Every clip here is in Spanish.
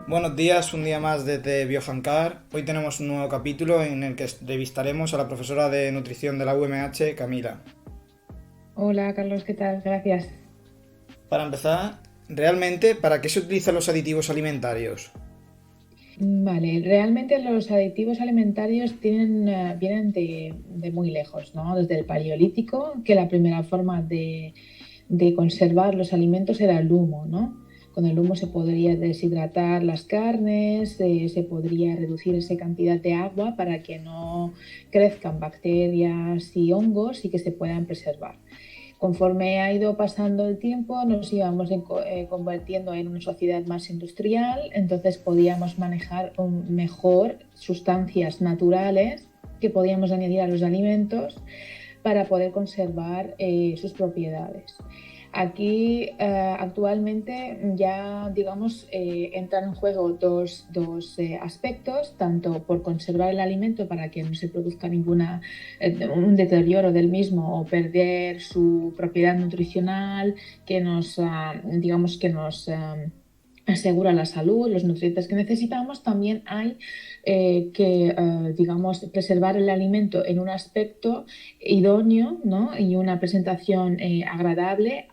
Buenos días, un día más desde Biohancar. Hoy tenemos un nuevo capítulo en el que entrevistaremos a la profesora de nutrición de la UMH, Camila. Hola Carlos, ¿qué tal? Gracias. Para empezar, realmente, ¿para qué se utilizan los aditivos alimentarios? Vale, realmente los aditivos alimentarios vienen de muy lejos, ¿no? Desde el Paleolítico, que la primera forma de conservar los alimentos era el humo, ¿no? Con el humo se podría deshidratar las carnes, se podría reducir esa cantidad de agua para que no crezcan bacterias y hongos y que se puedan preservar. Conforme ha ido pasando el tiempo, nos íbamos convirtiendo en una sociedad más industrial, entonces podíamos manejar mejor sustancias naturales que podíamos añadir a los alimentos para poder conservar sus propiedades. Aquí actualmente ya, digamos, entran en juego dos aspectos, tanto por conservar el alimento para que no se produzca un deterioro del mismo o perder su propiedad nutricional que digamos, que nos asegura la salud, los nutrientes que necesitamos. También hay digamos, preservar el alimento en un aspecto idóneo, ¿no? Y una presentación agradable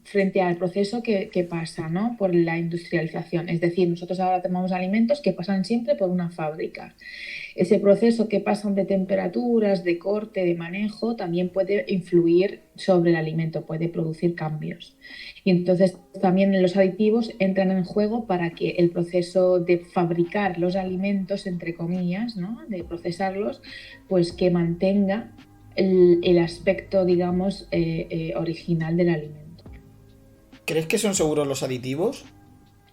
frente al proceso que pasa, ¿no? Por la industrialización. Es decir, nosotros ahora tomamos alimentos que pasan siempre por una fábrica. Ese proceso que pasan de temperaturas, de corte, de manejo, también puede influir sobre el alimento, puede producir cambios. Y entonces también los aditivos entran en juego para que el proceso de fabricar los alimentos, entre comillas, ¿no? De procesarlos, pues que mantenga el aspecto, digamos, original del alimento. ¿Crees que son seguros los aditivos?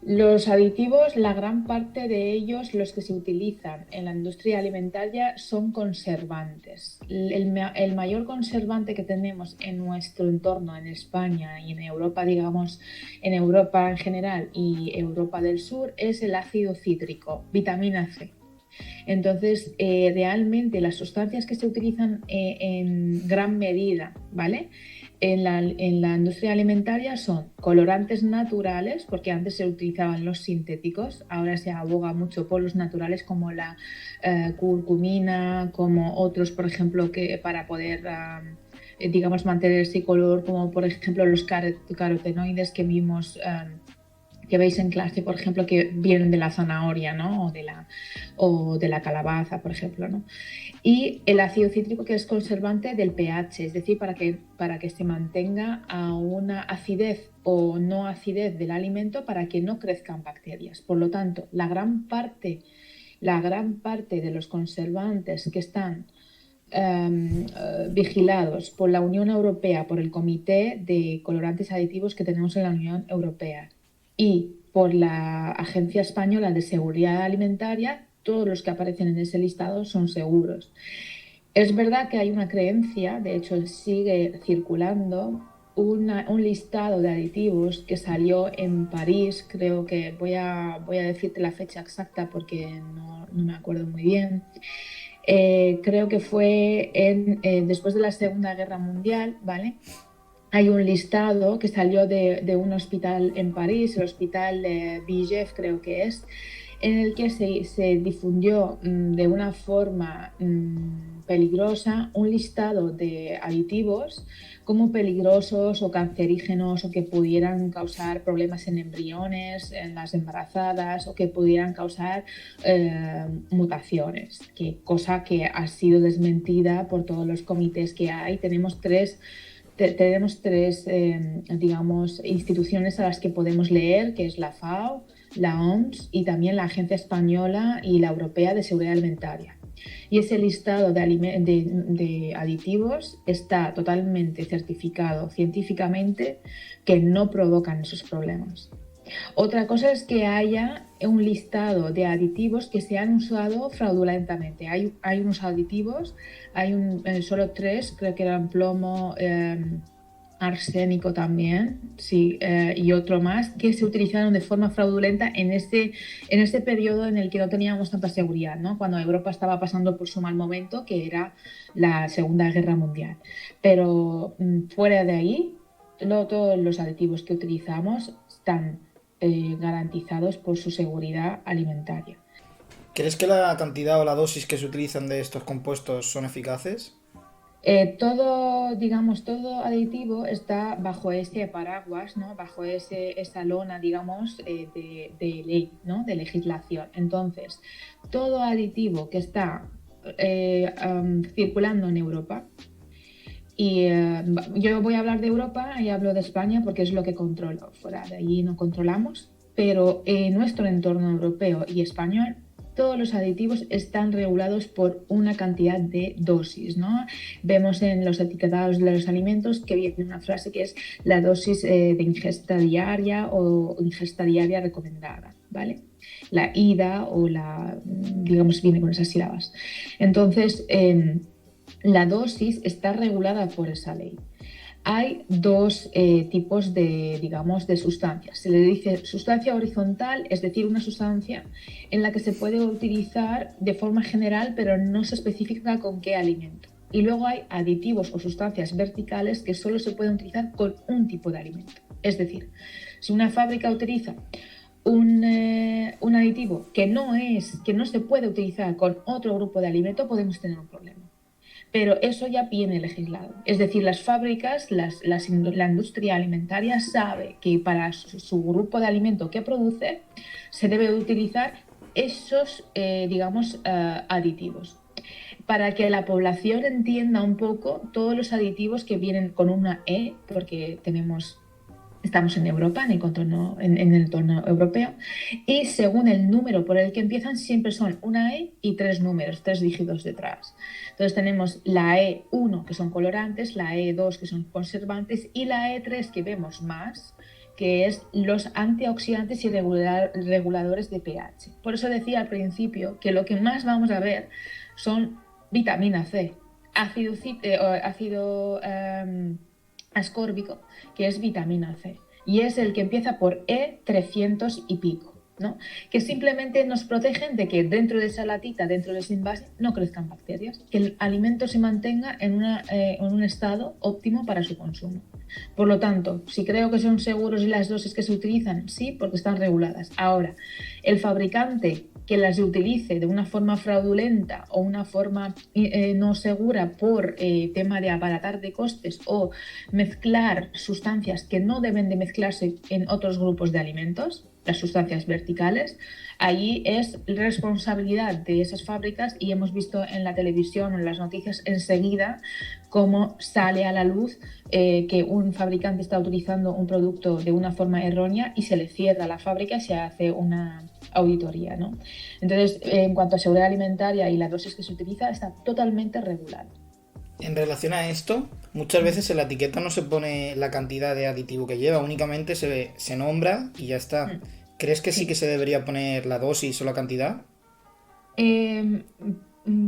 Los aditivos, la gran parte de ellos, los que se utilizan en la industria alimentaria, son conservantes. El mayor conservante que tenemos en nuestro entorno, en España y en Europa, digamos, en Europa en general y Europa del Sur, es el ácido cítrico, vitamina C. Entonces, realmente las sustancias que se utilizan en gran medida, ¿vale? En la industria alimentaria son colorantes naturales, porque antes se utilizaban los sintéticos, ahora se aboga mucho por los naturales como la curcumina, como otros, por ejemplo, que para poder, digamos, mantener ese color, como por ejemplo los carotenoides que veis en clase, por ejemplo, que vienen de la zanahoria, ¿no? O de la calabaza, por ejemplo, ¿no? Y el ácido cítrico, que es conservante del pH, es decir, para que se mantenga a una acidez o no acidez del alimento para que no crezcan bacterias. Por lo tanto, la gran parte de los conservantes que están vigilados por la Unión Europea, por el Comité de Colorantes Aditivos que tenemos en la Unión Europea y por la Agencia Española de Seguridad Alimentaria, todos los que aparecen en ese listado son seguros. Es verdad que hay una creencia, de hecho sigue circulando, un listado de aditivos que salió en París, creo que voy a decirte la fecha exacta porque no me acuerdo muy bien. Creo que fue después de la Segunda Guerra Mundial, ¿vale? Hay un listado que salió de un hospital en París, el hospital de Bigef creo que es, en el que se difundió de una forma peligrosa un listado de aditivos como peligrosos o cancerígenos o que pudieran causar problemas en embriones, en las embarazadas o que pudieran causar mutaciones, cosa que ha sido desmentida por todos los comités que hay. Tenemos tres, digamos, instituciones a las que podemos leer, que es la FAO, la OMS y también la Agencia Española y la Europea de Seguridad Alimentaria. Y ese listado de aditivos está totalmente certificado científicamente que no provocan esos problemas. Otra cosa es que haya un listado de aditivos que se han usado fraudulentamente. Hay unos aditivos, solo tres, creo que eran plomo, arsénico también, sí, y otro más, que se utilizaron de forma fraudulenta en este periodo en el que no teníamos tanta seguridad, ¿no? Cuando Europa estaba pasando por su mal momento, que era la Segunda Guerra Mundial. Pero fuera de ahí, no todos los aditivos que utilizamos están garantizados por su seguridad alimentaria. ¿Crees que la cantidad o la dosis que se utilizan de estos compuestos son eficaces? Todo aditivo está bajo ese paraguas, ¿no? Bajo esa lona, digamos, de ley, ¿no? De legislación. Entonces, todo aditivo que está circulando en Europa, y yo voy a hablar de Europa y hablo de España porque es lo que controlo. Fuera de allí no controlamos, pero en nuestro entorno europeo y español todos los aditivos están regulados por una cantidad de dosis, ¿no? Vemos en los etiquetados de los alimentos que viene una frase que es la dosis de ingesta diaria o ingesta diaria recomendada, ¿vale? La IDA o digamos, viene con esas sílabas. Entonces, la dosis está regulada por esa ley. Hay dos tipos de sustancias. Se le dice sustancia horizontal, es decir, una sustancia en la que se puede utilizar de forma general, pero no se especifica con qué alimento. Y luego hay aditivos o sustancias verticales que solo se pueden utilizar con un tipo de alimento. Es decir, si una fábrica utiliza un aditivo que no se puede utilizar con otro grupo de alimento, podemos tener un problema. Pero eso ya viene legislado. Es decir, las fábricas, la industria alimentaria sabe que para su grupo de alimento que produce se debe utilizar esos, aditivos. Para que la población entienda un poco todos los aditivos que vienen con una E, porque estamos en Europa, en el entorno europeo, y según el número por el que empiezan, siempre son una E y 3 números, 3 dígitos detrás. Entonces tenemos la E1, que son colorantes, la E2, que son conservantes, y la E3, que vemos más, que es los antioxidantes y reguladores de pH. Por eso decía al principio que lo que más vamos a ver son vitamina C, ácido ascórbico, que es vitamina C, y es el que empieza por E300 y pico, ¿no? Que simplemente nos protegen de que dentro de esa latita, dentro de ese envase, no crezcan bacterias, que el alimento se mantenga en un estado óptimo para su consumo. Por lo tanto, si creo que son seguros las dosis que se utilizan, sí, porque están reguladas. Ahora, el fabricante que las utilice de una forma fraudulenta o una forma no segura por tema de abaratar de costes o mezclar sustancias que no deben de mezclarse en otros grupos de alimentos, las sustancias verticales, ahí es responsabilidad de esas fábricas, y hemos visto en la televisión o en las noticias enseguida cómo sale a la luz que un fabricante está utilizando un producto de una forma errónea y se le cierra la fábrica y se hace una auditoría, ¿no? Entonces, en cuanto a seguridad alimentaria y la dosis que se utiliza, está totalmente regulado. En relación a esto, muchas veces en la etiqueta no se pone la cantidad de aditivo que lleva, únicamente se nombra y ya está. ¿Crees que sí que se debería poner la dosis o la cantidad?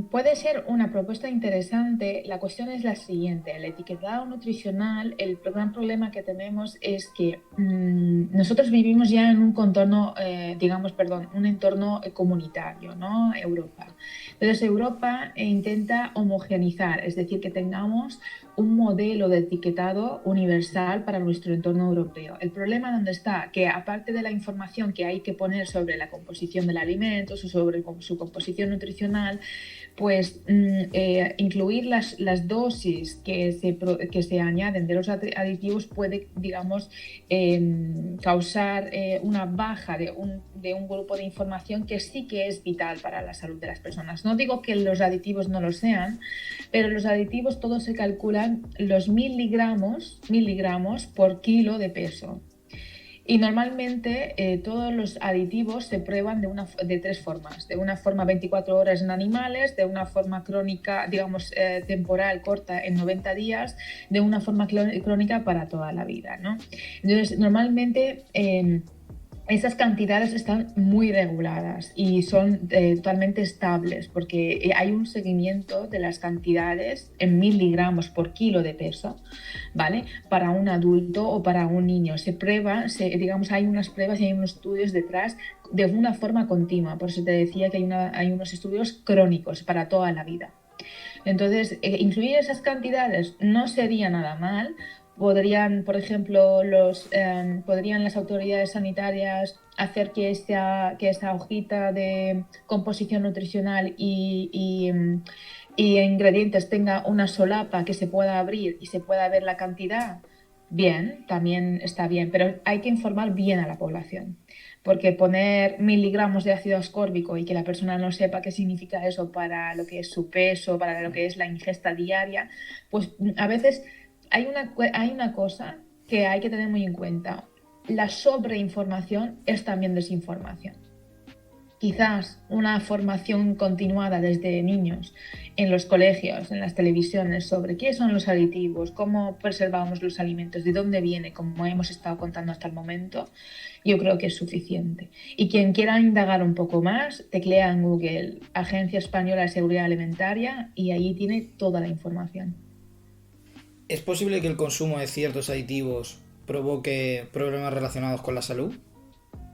Puede ser una propuesta interesante. La cuestión es la siguiente: el etiquetado nutricional, el gran problema que tenemos es que nosotros vivimos ya en un contorno, un entorno comunitario, ¿no? Europa. Entonces Europa intenta homogeneizar, es decir, que tengamos un modelo de etiquetado universal para nuestro entorno europeo. El problema donde está, que aparte de la información que hay que poner sobre la composición del alimento o sobre su composición nutricional, pues incluir las dosis que se añaden de los aditivos puede, digamos, causar una baja de un grupo de información que sí que es vital para la salud de las personas. No digo que los aditivos no lo sean, pero los aditivos todos se calculan los miligramos por kilo de peso. Y normalmente todos los aditivos se prueban de 3 formas: de una forma 24 horas en animales, de una forma crónica, temporal, corta, en 90 días, de una forma crónica para toda la vida, ¿no? Entonces, normalmente esas cantidades están muy reguladas y son totalmente estables, porque hay un seguimiento de las cantidades en miligramos por kilo de peso, ¿vale? Para un adulto o para un niño. Se prueba, hay unas pruebas y hay unos estudios detrás de una forma continua. Por eso te decía que hay unos estudios crónicos para toda la vida. Entonces, incluir esas cantidades no sería nada mal, Podrían, por ejemplo, podrían las autoridades sanitarias hacer que esta hojita de composición nutricional y ingredientes tenga una solapa que se pueda abrir y se pueda ver la cantidad. Bien, también está bien, pero hay que informar bien a la población, porque poner miligramos de ácido ascórbico y que la persona no sepa qué significa eso para lo que es su peso, para lo que es la ingesta diaria, pues a veces hay una cosa que hay que tener muy en cuenta. La sobreinformación es también desinformación. Quizás una formación continuada desde niños en los colegios, en las televisiones, sobre qué son los aditivos, cómo preservamos los alimentos, de dónde viene, como hemos estado contando hasta el momento, yo creo que es suficiente. Y quien quiera indagar un poco más, teclea en Google Agencia Española de Seguridad Alimentaria y ahí tiene toda la información. ¿Es posible que el consumo de ciertos aditivos provoque problemas relacionados con la salud?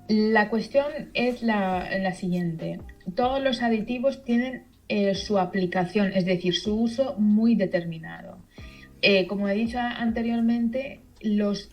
La cuestión es la siguiente. Todos los aditivos tienen su aplicación, es decir, su uso muy determinado. Como he dicho anteriormente, los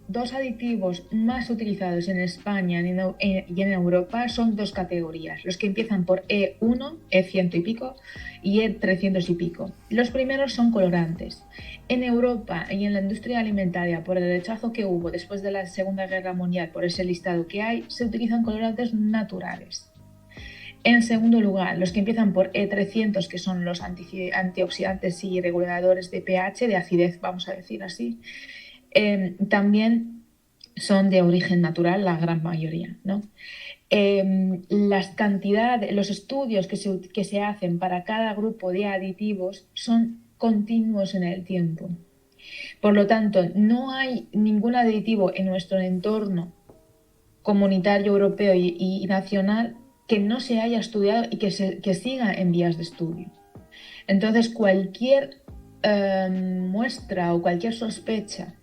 dos aditivos más utilizados en España y en Europa son dos categorías, los que empiezan por E1, E100 y pico, y E300 y pico. Los primeros son colorantes. En Europa y en la industria alimentaria, por el rechazo que hubo después de la Segunda Guerra Mundial por ese listado que hay, se utilizan colorantes naturales. En segundo lugar, los que empiezan por E300, que son los antioxidantes y reguladores de pH, de acidez, vamos a decir así, también son de origen natural, la gran mayoría, ¿no? Las cantidades, los estudios que se hacen para cada grupo de aditivos son continuos en el tiempo. Por lo tanto, no hay ningún aditivo en nuestro entorno comunitario, europeo y nacional que no se haya estudiado y que siga en vías de estudio. Entonces, cualquier muestra o cualquier sospecha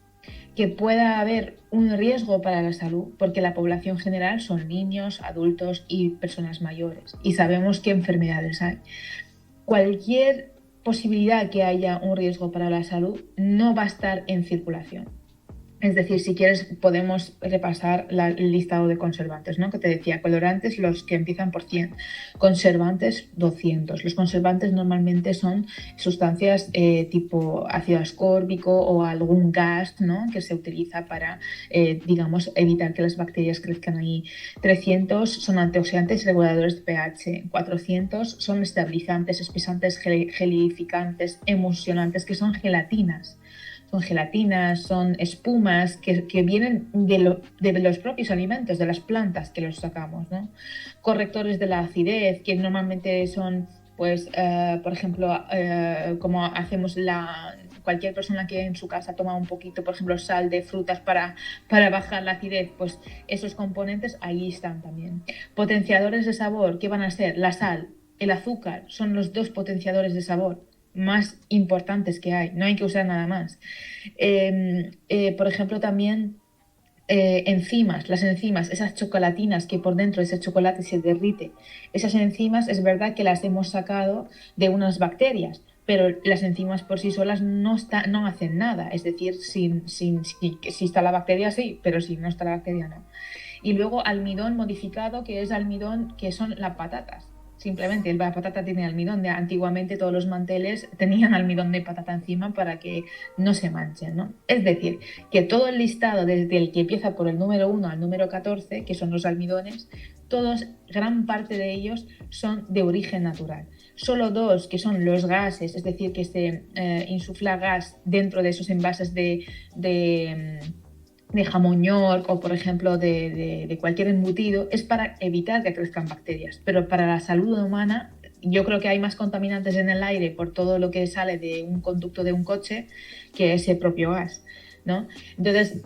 que pueda haber un riesgo para la salud, porque la población general son niños, adultos y personas mayores, y sabemos qué enfermedades hay. Cualquier posibilidad que haya un riesgo para la salud no va a estar en circulación. Es decir, si quieres podemos repasar el listado de conservantes, ¿no? Que te decía, colorantes los que empiezan por 100, conservantes 200. Los conservantes normalmente son sustancias tipo ácido ascórbico o algún gas, ¿no? Que se utiliza para, digamos, evitar que las bacterias crezcan ahí. 300 son antioxidantes y reguladores de pH. 400 son estabilizantes, espesantes, gelificantes, emulsionantes, que son gelatinas. Son gelatinas, son espumas que vienen de los propios alimentos, de las plantas que los sacamos, ¿no? Correctores de la acidez, que normalmente son, pues, por ejemplo, como hacemos cualquier persona que en su casa toma un poquito, por ejemplo, sal de frutas para bajar la acidez, pues esos componentes ahí están también. Potenciadores de sabor, ¿qué van a ser? La sal, el azúcar, son los dos potenciadores de sabor más importantes que hay, no hay que usar nada más. Por ejemplo, también enzimas, las enzimas, esas chocolatinas que por dentro ese chocolate se derrite, esas enzimas es verdad que las hemos sacado de unas bacterias, pero las enzimas por sí solas no hacen nada, es decir, si está la bacteria sí, pero si no está la bacteria no. Y luego almidón modificado, que es almidón, que son las patatas. Simplemente la patata tiene almidón. Antiguamente todos los manteles tenían almidón de patata encima para que no se manchen, ¿no? Es decir, que todo el listado, desde el que empieza por el número 1 al número 14, que son los almidones, todos, gran parte de ellos son de origen natural. Solo dos, que son los gases, es decir, que se insufla gas dentro de esos envases de jamón york o, por ejemplo, de cualquier embutido, es para evitar que crezcan bacterias. Pero para la salud humana, yo creo que hay más contaminantes en el aire por todo lo que sale de un conducto de un coche que ese propio gas, ¿no? Entonces,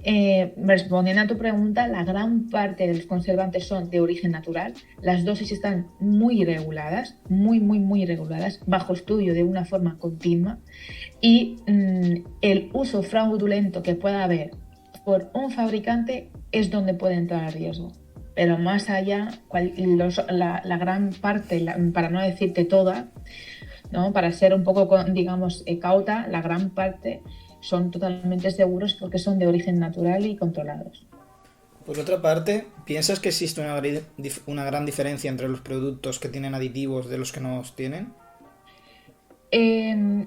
respondiendo a tu pregunta, la gran parte de los conservantes son de origen natural. Las dosis están muy reguladas, muy reguladas, bajo estudio de una forma continua. Y el uso fraudulento que pueda haber por un fabricante es donde puede entrar a riesgo. Pero más allá, la gran parte, para no decirte toda, ¿no? Para ser un poco, digamos, cauta, la gran parte son totalmente seguros porque son de origen natural y controlados. Por otra parte, ¿piensas que existe una gran diferencia entre los productos que tienen aditivos de los que no los tienen?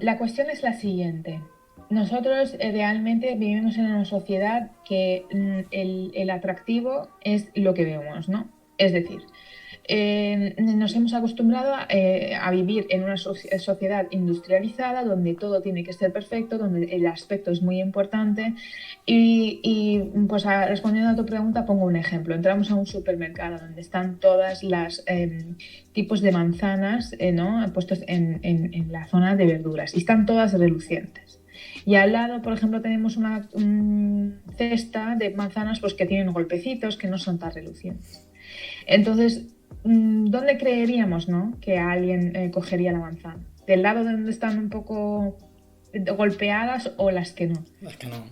La cuestión es la siguiente. Nosotros realmente vivimos en una sociedad que el atractivo es lo que vemos, ¿no? Es decir, nos hemos acostumbrado a vivir en una sociedad industrializada donde todo tiene que ser perfecto, donde el aspecto es muy importante pues respondiendo a tu pregunta pongo un ejemplo. Entramos a un supermercado donde están todas las tipos de manzanas ¿no? puestos en la zona de verduras y están todas relucientes. Y al lado, por ejemplo, tenemos una cesta de manzanas pues, que tienen golpecitos que no son tan relucientes. Entonces, ¿dónde creeríamos, ¿no? que alguien cogería la manzana? ¿Del lado de donde están un poco golpeadas o las que no? Las que no.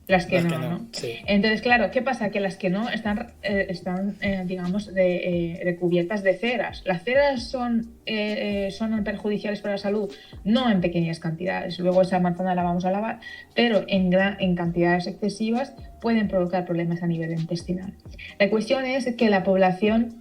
Las que no. Sí. Entonces, claro, ¿qué pasa? Que las que no están digamos, recubiertas de ceras. Las ceras son perjudiciales para la salud, no en pequeñas cantidades. Luego esa manzana la vamos a lavar, pero en cantidades excesivas pueden provocar problemas a nivel intestinal. La cuestión es que la población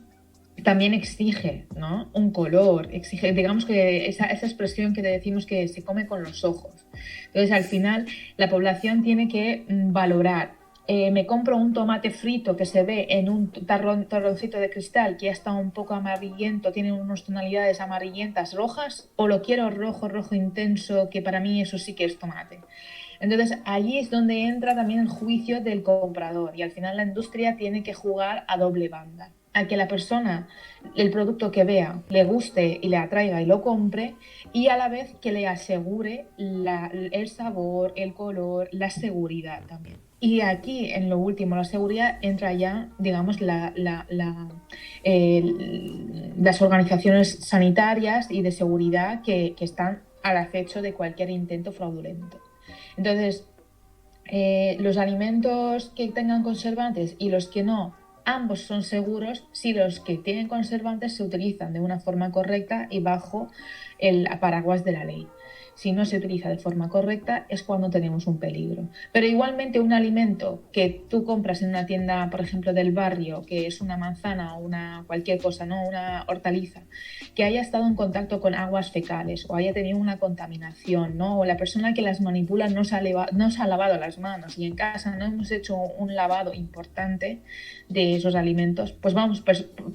también exige, ¿no? un color, exige, digamos que esa expresión que decimos que se come con los ojos. Entonces, al final, la población tiene que valorar. Me compro un tomate frito que se ve en un tarroncito de cristal que ya está un poco amarillento, tiene unas tonalidades amarillentas rojas, o lo quiero rojo intenso, que para mí eso sí que es tomate. Entonces, allí es donde entra también el juicio del comprador y al final la industria tiene que jugar a doble banda. A que la persona, el producto que vea, le guste y le atraiga y lo compre, y a la vez que le asegure el sabor, el color, la seguridad también. Y aquí, en lo último, la seguridad, entra ya, digamos, las organizaciones sanitarias y de seguridad que están al acecho de cualquier intento fraudulento. Entonces, los alimentos que tengan conservantes y los que no, ambos son seguros si los que tienen conservantes se utilizan de una forma correcta y bajo el paraguas de la ley. Si no se utiliza de forma correcta es cuando tenemos un peligro. Pero igualmente un alimento que tú compras en una tienda, por ejemplo, del barrio, que es una manzana o cualquier cosa, ¿no? una hortaliza, que haya estado en contacto con aguas fecales o haya tenido una contaminación, ¿no? o la persona que las manipula no se ha lavado las manos y en casa no hemos hecho un lavado importante de esos alimentos, pues vamos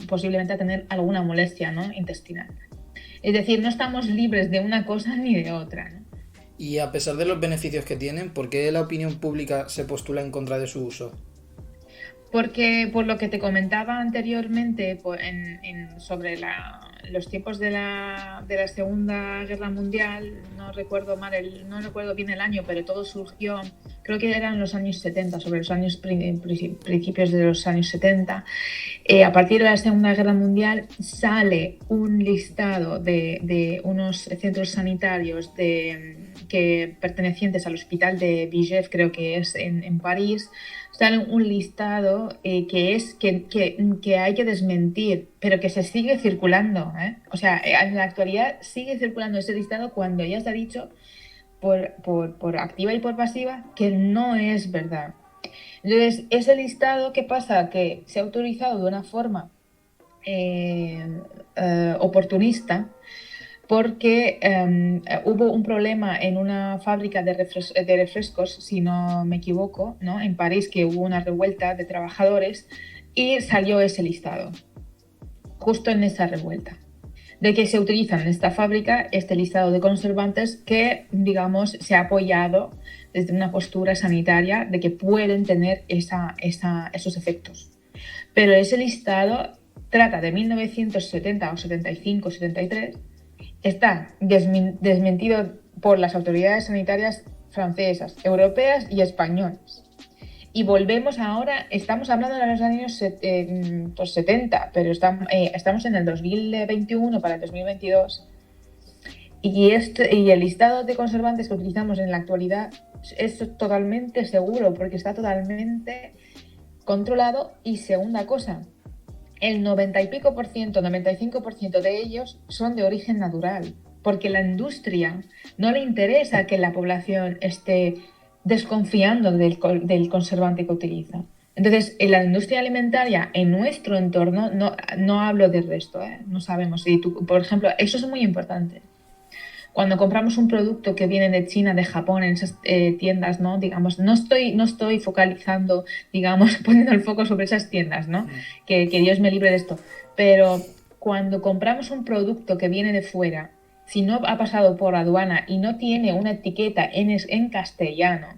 posiblemente a tener alguna molestia, ¿no? intestinal. Es decir, no estamos libres de una cosa ni de otra, ¿no? Y a pesar de los beneficios que tienen, ¿por qué la opinión pública se postula en contra de su uso? Porque por lo que te comentaba anteriormente sobre los tiempos de la Segunda Guerra Mundial, no recuerdo bien el año, pero todo surgió, creo que eran los años 70, sobre los años principios de los años 70. A partir de la Segunda Guerra Mundial sale un listado de unos centros sanitarios que pertenecientes al hospital de Bigef, creo que es en París. Sale un listado que hay que desmentir, pero que se sigue circulando, ¿eh? O sea, en la actualidad sigue circulando ese listado cuando ya se ha dicho por activa y por pasiva que no es verdad. Entonces, ese listado, ¿qué pasa? Que se ha autorizado de una forma oportunista, porque hubo un problema en una fábrica de refrescos, si no me equivoco, ¿no? en París, que hubo una revuelta de trabajadores y salió ese listado, justo en esa revuelta, de que se utilizan en esta fábrica este listado de conservantes que, digamos, se ha apoyado desde una postura sanitaria de que pueden tener esos efectos. Pero ese listado trata de 1970 o 75, 73, está desmentido por las autoridades sanitarias francesas, europeas y españolas. Y volvemos ahora, estamos hablando de los años 70, pero estamos en el 2021 para el 2022. Y el listado de conservantes que utilizamos en la actualidad es totalmente seguro porque está totalmente controlado. Y segunda cosa, el 90 y pico por ciento, 95% de ellos son de origen natural, porque la industria no le interesa que la población esté desconfiando del conservante que utiliza. Entonces, en la industria alimentaria, en nuestro entorno, no hablo del resto, no sabemos. Y tú, por ejemplo, eso es muy importante. Cuando compramos un producto que viene de China, de Japón, en esas tiendas, ¿no? Digamos, no estoy focalizando, digamos, poniendo el foco sobre esas tiendas, ¿no? Que Dios me libre de esto. Pero cuando compramos un producto que viene de fuera, si no ha pasado por aduana y no tiene una etiqueta en castellano,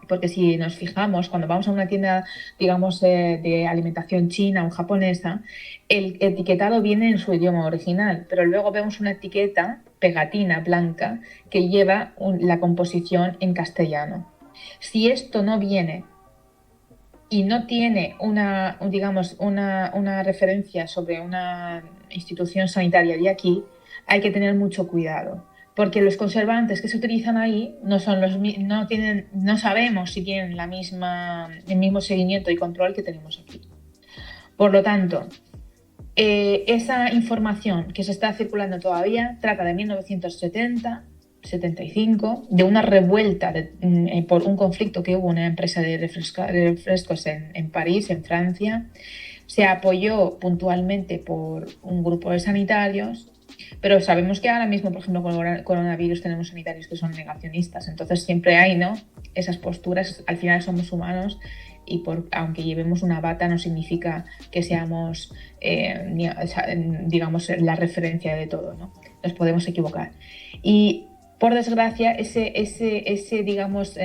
porque si nos fijamos, cuando vamos a una tienda, digamos, de alimentación china o japonesa, el etiquetado viene en su idioma original, pero luego vemos una etiqueta, pegatina blanca, que lleva la composición en castellano. Si esto no viene y no tiene una referencia sobre una institución sanitaria de aquí, hay que tener mucho cuidado, porque los conservantes que se utilizan ahí no sabemos si tienen el mismo seguimiento y control que tenemos aquí. Por lo tanto, esa información que se está circulando todavía trata de 1975, de una revuelta por un conflicto que hubo en una empresa de refrescos en París, en Francia. Se apoyó puntualmente por un grupo de sanitarios, pero sabemos que ahora mismo, por ejemplo, con el coronavirus tenemos sanitarios que son negacionistas, entonces siempre hay, ¿no?, esas posturas. Al final somos humanos y aunque llevemos una bata no significa que seamos, digamos, la referencia de todo, ¿no? Nos podemos equivocar. Y por desgracia, digamos,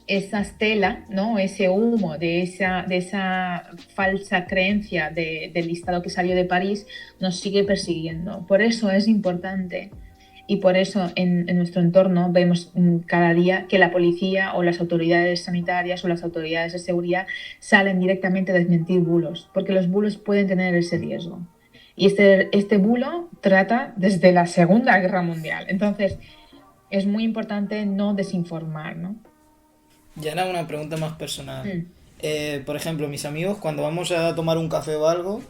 esa estela, ¿no?, ese humo de esa falsa creencia del listado que salió de París nos sigue persiguiendo. Por eso es importante, y por eso en nuestro entorno vemos cada día que la policía o las autoridades sanitarias o las autoridades de seguridad salen directamente a desmentir bulos, porque los bulos pueden tener ese riesgo. Y este bulo trata desde la Segunda Guerra Mundial. Entonces, es muy importante no desinformar, ¿no? Y ahora una pregunta más personal. Por ejemplo, mis amigos, cuando vamos a tomar un café o algo,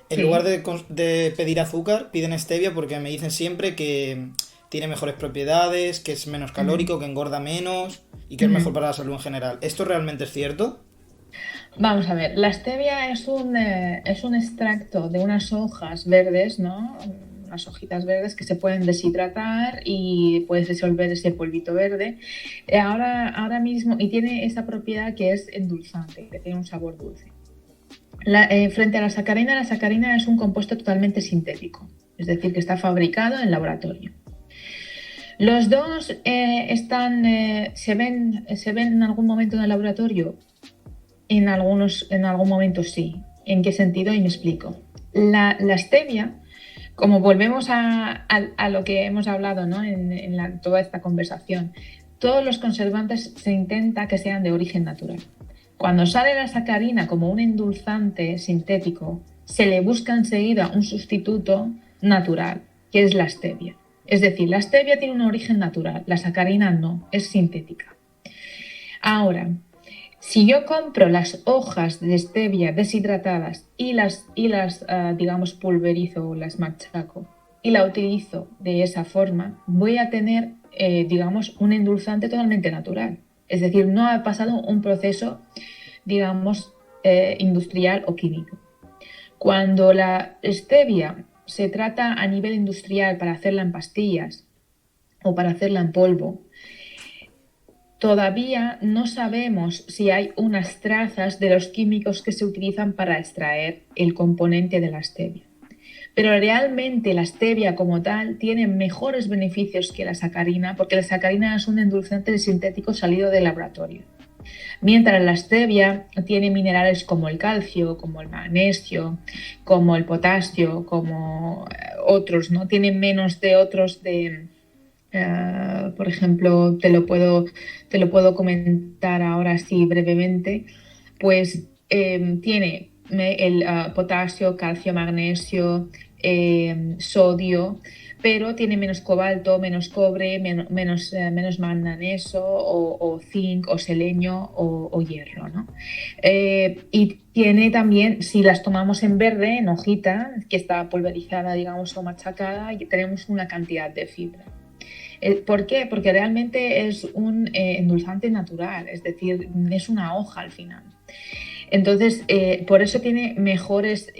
en lugar de pedir azúcar, piden stevia porque me dicen siempre que tiene mejores propiedades, que es menos calórico, que engorda menos y que es mejor para la salud en general. ¿Esto realmente es cierto? Vamos a ver, la stevia es un extracto de unas hojas verdes, ¿no? Unas hojitas verdes que se pueden deshidratar y puedes disolver ese polvito verde. Ahora mismo, y tiene esa propiedad que es endulzante, que tiene un sabor dulce. Frente a la sacarina es un compuesto totalmente sintético, es decir, que está fabricado en laboratorio. Los dos se ven en algún momento en el laboratorio. En algún momento sí. ¿En qué sentido? Y me explico. La stevia, como volvemos a lo que hemos hablado, ¿no?, en toda esta conversación, todos los conservantes se intenta que sean de origen natural. Cuando sale la sacarina como un endulzante sintético, se le busca enseguida un sustituto natural, que es la stevia. Es decir, la stevia tiene un origen natural, la sacarina no, es sintética. Ahora, si yo compro las hojas de stevia deshidratadas y las digamos, pulverizo o las machaco y la utilizo de esa forma, voy a tener, digamos, un endulzante totalmente natural. Es decir, no ha pasado un proceso, digamos, industrial o químico. Cuando la stevia se trata a nivel industrial para hacerla en pastillas o para hacerla en polvo, todavía no sabemos si hay unas trazas de los químicos que se utilizan para extraer el componente de la stevia. Pero realmente la stevia como tal tiene mejores beneficios que la sacarina, porque la sacarina es un endulzante sintético salido del laboratorio. Mientras la stevia tiene minerales como el calcio, como el magnesio, como el potasio, como otros, ¿no? Tiene menos de otros por ejemplo, te lo puedo comentar ahora así brevemente, pues tiene el potasio, calcio, magnesio, sodio, pero tiene menos cobalto, menos cobre, menos manganeso o zinc o selenio o hierro, ¿no? Y tiene también, si las tomamos en verde, en hojita, que está pulverizada, digamos, o machacada, tenemos una cantidad de fibra. ¿Por qué? Porque realmente es un endulzante natural, es decir, es una hoja al final. Entonces, por eso tiene mejores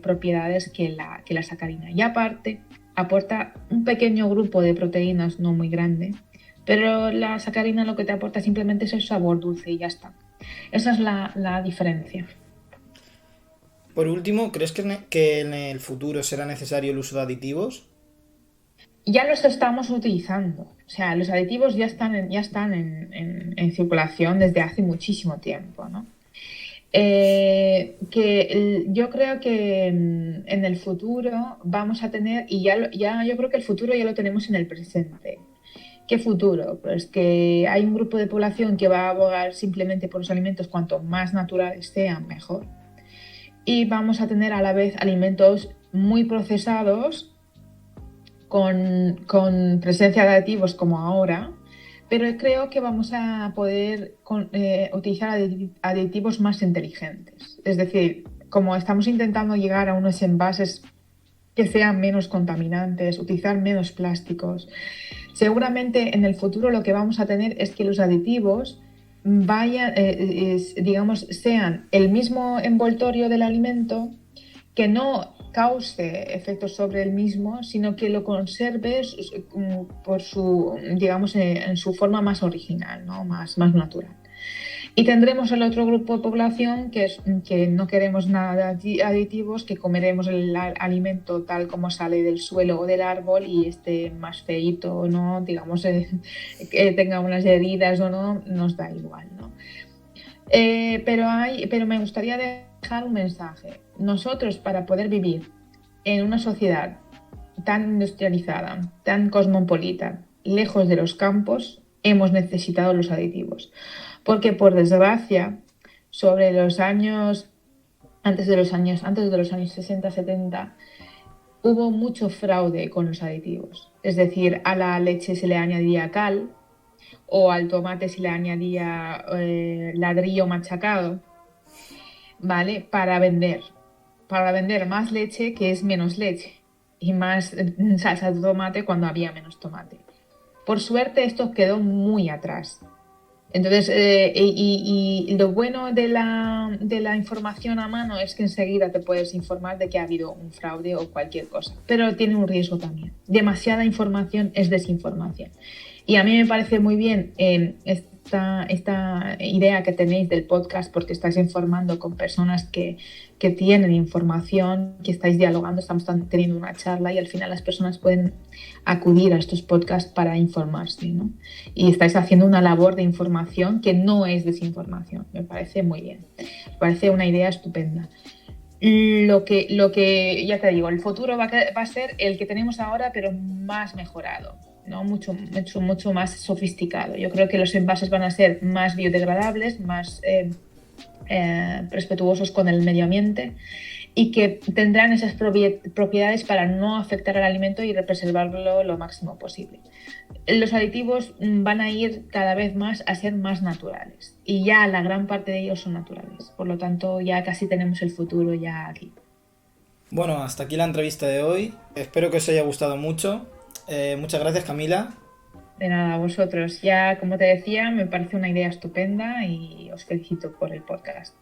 propiedades que la sacarina. Y aparte, aporta un pequeño grupo de proteínas, no muy grande, pero la sacarina lo que te aporta simplemente es el sabor dulce y ya está. Esa es la diferencia. Por último, ¿crees que en el futuro será necesario el uso de aditivos? Ya los estamos utilizando. O sea, los aditivos ya están en circulación desde hace muchísimo tiempo, ¿no? Yo creo que en el futuro vamos a tener, y yo creo que el futuro ya lo tenemos en el presente. ¿Qué futuro? Pues que hay un grupo de población que va a abogar simplemente por los alimentos cuanto más naturales sean, mejor. Y vamos a tener a la vez alimentos muy procesados con presencia de aditivos como ahora, pero creo que vamos a poder utilizar aditivos más inteligentes. Es decir, como estamos intentando llegar a unos envases que sean menos contaminantes, utilizar menos plásticos, seguramente en el futuro lo que vamos a tener es que los aditivos vayan, digamos, sean el mismo envoltorio del alimento, que no cause efectos sobre el mismo, sino que lo conserves por su, digamos, en su forma más original, ¿no? Más natural. Y tendremos el otro grupo de población que no queremos nada de aditivos, que comeremos el alimento tal como sale del suelo o del árbol y esté más feíto, ¿no? Digamos, que tenga unas heridas o no, nos da igual, ¿no? Pero me gustaría dejar un mensaje. Nosotros, para poder vivir en una sociedad tan industrializada, tan cosmopolita, lejos de los campos, hemos necesitado los aditivos. Porque, por desgracia, sobre los años, antes de los años 60-70, hubo mucho fraude con los aditivos. Es decir, a la leche se le añadía cal, o al tomate se le añadía ladrillo machacado, ¿vale? Para vender más leche, que es menos leche, y más salsa de tomate cuando había menos tomate. Por suerte esto quedó muy atrás. Entonces, y lo bueno de la información a mano es que enseguida te puedes informar de que ha habido un fraude o cualquier cosa, pero tiene un riesgo también. Demasiada información es desinformación. Y a mí me parece muy bien esta idea que tenéis del podcast, porque estáis informando con personas que tienen información, que estáis dialogando, estamos teniendo una charla y al final las personas pueden acudir a estos podcasts para informarse, ¿no? Y estáis haciendo una labor de información que no es desinformación. Me parece muy bien. Me parece una idea estupenda. Lo que ya te digo, el futuro va a ser el que tenemos ahora, pero más mejorado, ¿no? Mucho más sofisticado. Yo creo que los envases van a ser más biodegradables, más respetuosos con el medio ambiente y que tendrán esas propiedades para no afectar al alimento y preservarlo lo máximo posible. Los aditivos van a ir cada vez más a ser más naturales y ya la gran parte de ellos son naturales. Por lo tanto, ya casi tenemos el futuro ya aquí. Bueno, hasta aquí la entrevista de hoy. Espero que os haya gustado mucho. Muchas gracias, Camila. De nada, a vosotros. Ya, como te decía, me parece una idea estupenda y os felicito por el podcast.